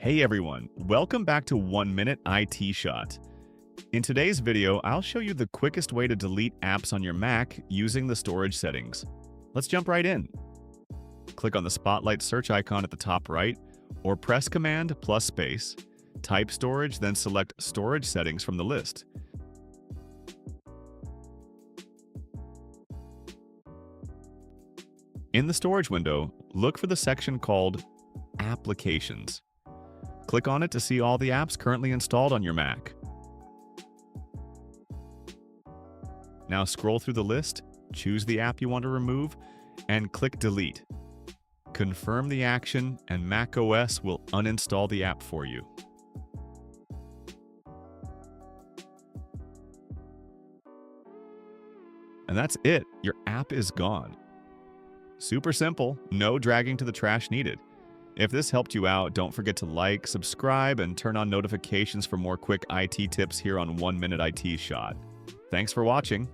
Hey everyone, welcome back to 1 Minute IT Shot. In today's video, I'll show you the quickest way to delete apps on your Mac using the storage settings. Let's jump right in. Click on the Spotlight search icon at the top right, or press Command plus space. Type storage, then select Storage Settings from the list. In the storage window, look for the section called Applications. Click on it to see all the apps currently installed on your Mac. Now scroll through the list, choose the app you want to remove, and click Delete. Confirm the action, and macOS will uninstall the app for you. And that's it. Your app is gone. Super simple, no dragging to the trash needed. If this helped you out, don't forget to like, subscribe, and turn on notifications for more quick IT tips here on 1 Minute IT Shot. Thanks for watching.